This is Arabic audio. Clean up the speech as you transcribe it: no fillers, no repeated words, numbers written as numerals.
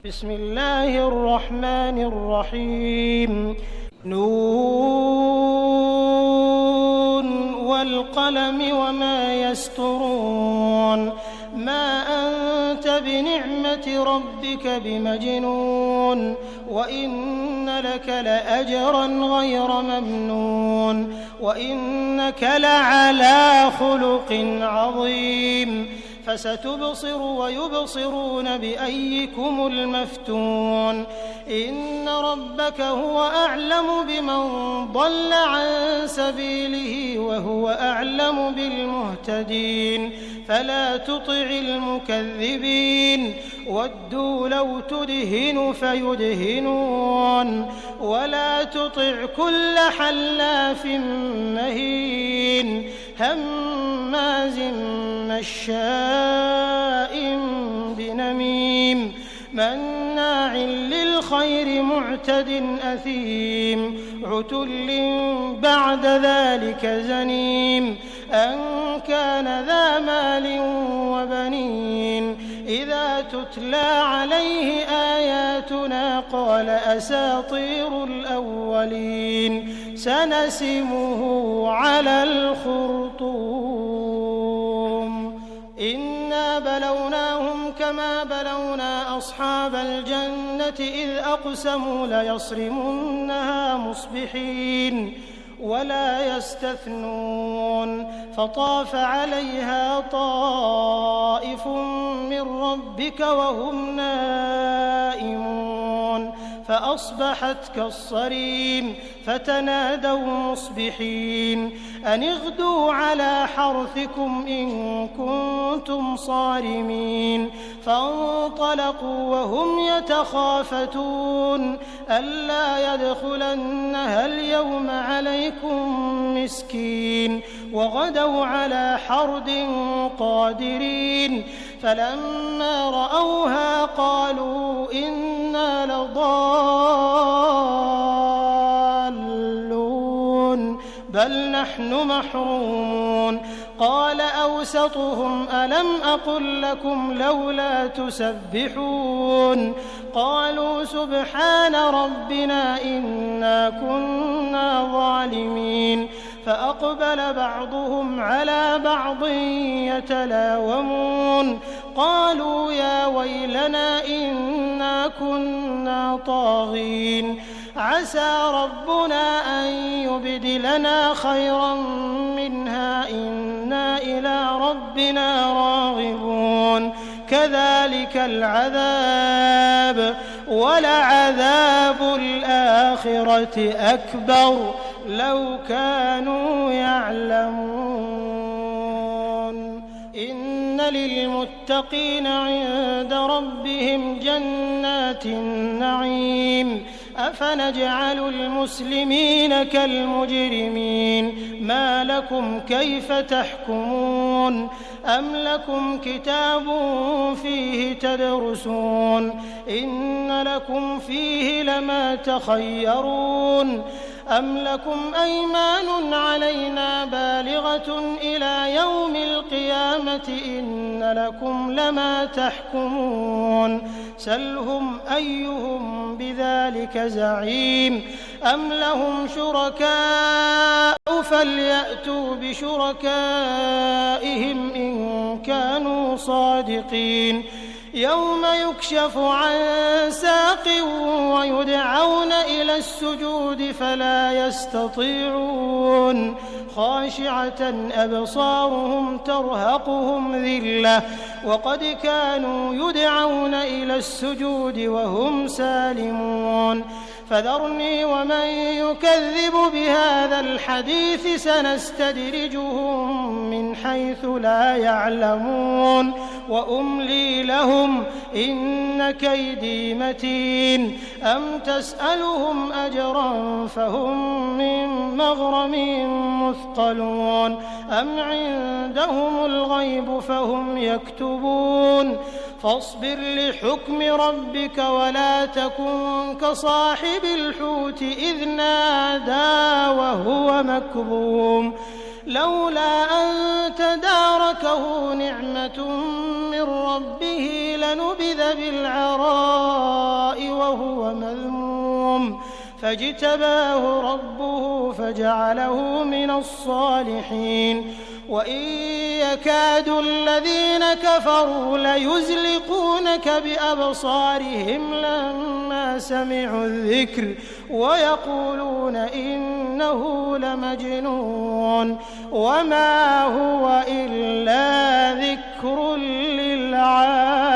بسم الله الرحمن الرحيم نون والقلم وما يسطرون ما أنت بنعمة ربك بمجنون وإن لك لأجرا غير ممنون وإنك لعلى خلق عظيم فستبصر ويبصرون بأيكم المفتون إن ربك هو أعلم بمن ضل عن سبيله وهو أعلم بالمهتدين فلا تطع المكذبين ودوا لو تدهن فيدهنون ولا تطع كل حلاف مهين هماز مشاء بنميم مناع للخير معتد أثيم عتل بعد ذلك زنيم أن كان ذا مال وبنين إذا تتلى عليه آياتنا قال أساطير الأولين سنسمه على الخرطوم إنا بلوناهم كما بلونا أصحاب الجنة إذ أقسموا ليصرمنها مصبحين ولا يستثنون فطاف عليها طائف من ربك وهم نائمون فأصبحت كالصريم فتنادوا مصبحين أن اغدوا على حرثكم إن كنتم صارمين فانطلقوا وهم يتخافتون ألا يدخلنها اليوم عليكم مسكين وغدوا على حرد قادرين فلما رأوها قالوا إنا لضالون بل نحن محرومون قال أوسطهم ألم أقل لكم لولا تسبحون قالوا سبحان ربنا إنا كنا ظالمين فأقبل بعضهم على بعض يتلاومون قالوا يا ويلنا إنا كنا طاغين عسى ربنا أن يبدلنا خيرا منها إنا إلى ربنا راغبون كذلك العذاب ولعذاب الآخرة أكبر لو كانوا يعلمون إن للمتقين عند ربهم جنات النعيم أفنجعل المسلمين كالمجرمين ما لكم كيف تحكمون أم لكم كتاب فيه تدرسون إن لكم فيه لما تخيرون أم لكم أيمان علينا بالغة إلى يوم القيامة إن لكم لما تحكمون سلهم أيهم بذلك زعيم أم لهم شركاء فليأتوا بشركائهم إن كانوا صادقين يوم يكشف عن ساق ويدعون إلى السجود فلا يستطيعون خاشعة أبصارهم ترهقهم ذلة وقد كانوا يدعون إلى السجود وهم سالمون فذرني ومن يكذب بهذا الحديث سنستدرجهم من حيث لا يعلمون وأملي لهم إن كيدي متين أم تسألهم أجرا فهم من مغرم مثقلون أم عندهم الغيب فهم يكتبون فاصبر لحكم ربك ولا تكن كصاحب الحوت إذ نادى وهو مكظوم لولا أن تداركه نعمة من ربه فنبذ بالعراء وهو مذموم فاجتباه ربه فجعله من الصالحين وإن يكاد الذين كفروا ليزلقونك بأبصارهم لما سمعوا الذكر ويقولون إنه لمجنون وما هو إلا ذكر للعالمين.